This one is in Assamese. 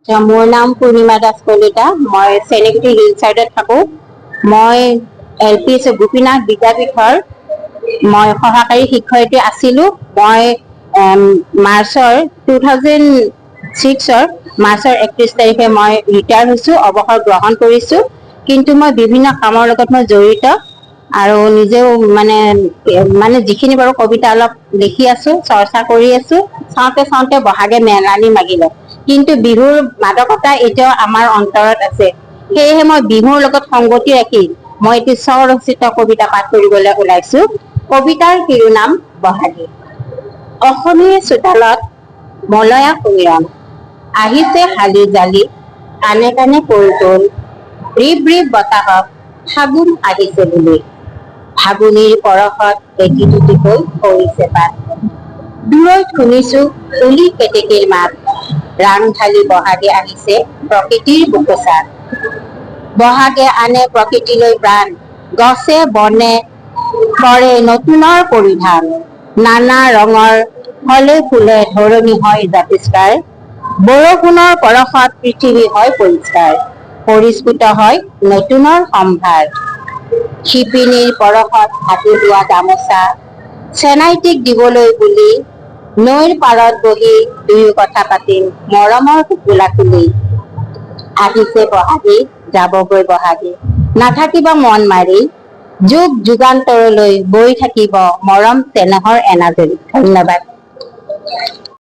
মোৰ নাম পূৰ্ণিমা দাস কলিতা। মই চেনেকুটি হিল চাইডত থাকোঁ। মই LP গোপীনাথ বিদ্যাপীঠৰ মই সহকাৰী শিক্ষয়িত্ৰী আছিলোঁ। মই মাৰ্চৰ 2006 মাৰ্চৰ 31 তাৰিখে মই ৰিটায়াৰ হৈছোঁ, অৱসৰ গ্ৰহণ কৰিছোঁ। কিন্তু মই বিভিন্ন কামৰ লগত মই জড়িত আৰু নিজেও মানে যিখিনি বাৰু কবিতা অলপ লিখি আছোঁ, চৰ্চা কৰি আছোঁ। চাওঁতে চাওঁতে বহাগে মেলানি মাগিলে, কিন্তু বিহুৰ মাদকতা এতিয়াও আমাৰ অন্তৰত আছে। সেয়েহে মই বিহুৰ লগত সংগতি ৰাখি মই এটি স্বৰচিত কবিতা পাঠ কৰিবলৈ ওলাইছোঁ। কবিতাৰ শিৰোনাম বহাগী। অসমীয়া চোতালত মলয়া সমীৰণ, আহিছে হালি জালি, কানে কানে পৰিতল, ৰিব ৰিব বতাহত ফাগুন আহিছে বুলি। ফাগুনিৰ পৰশত এটি দুটিকৈ সৰিছে পাত। দূৰৈত শুনিছো কুলি কেতেকীৰ মাত, ৰাং ঢালি বহাগে আহিছে প্ৰকৃতিৰ বুকুচাত। বহাগে আনে প্ৰকৃতিলৈ প্ৰাণ, গছে বনে কৰে নতুনৰ পৰিধান। নানা ৰঙৰ ফলে ফুলে ধৰণী হয় জাতিষ্কাৰ, বৰষুণৰ পৰশত পৃথিৱী হয় পৰিষ্কাৰ। পৰিস্ফুট হয় নতুনৰ সম্ভাৰ, শিপিনীৰ পৰশত হাতে বোৱা গামোচা, চেনাইটিক দিবলৈ বুলি নৈৰ পাৰত বহি দুয়ো কথা পাতিম মৰমৰ টোপোলা খুলি। আহিছে বহাগী যাবগৈ বহাগী, নাথাকিব মন মাৰি, যুগ যুগান্তৰলৈ বৈ থাকিব মৰম চেনেহৰ এনাজৰী। ধন্যবাদ।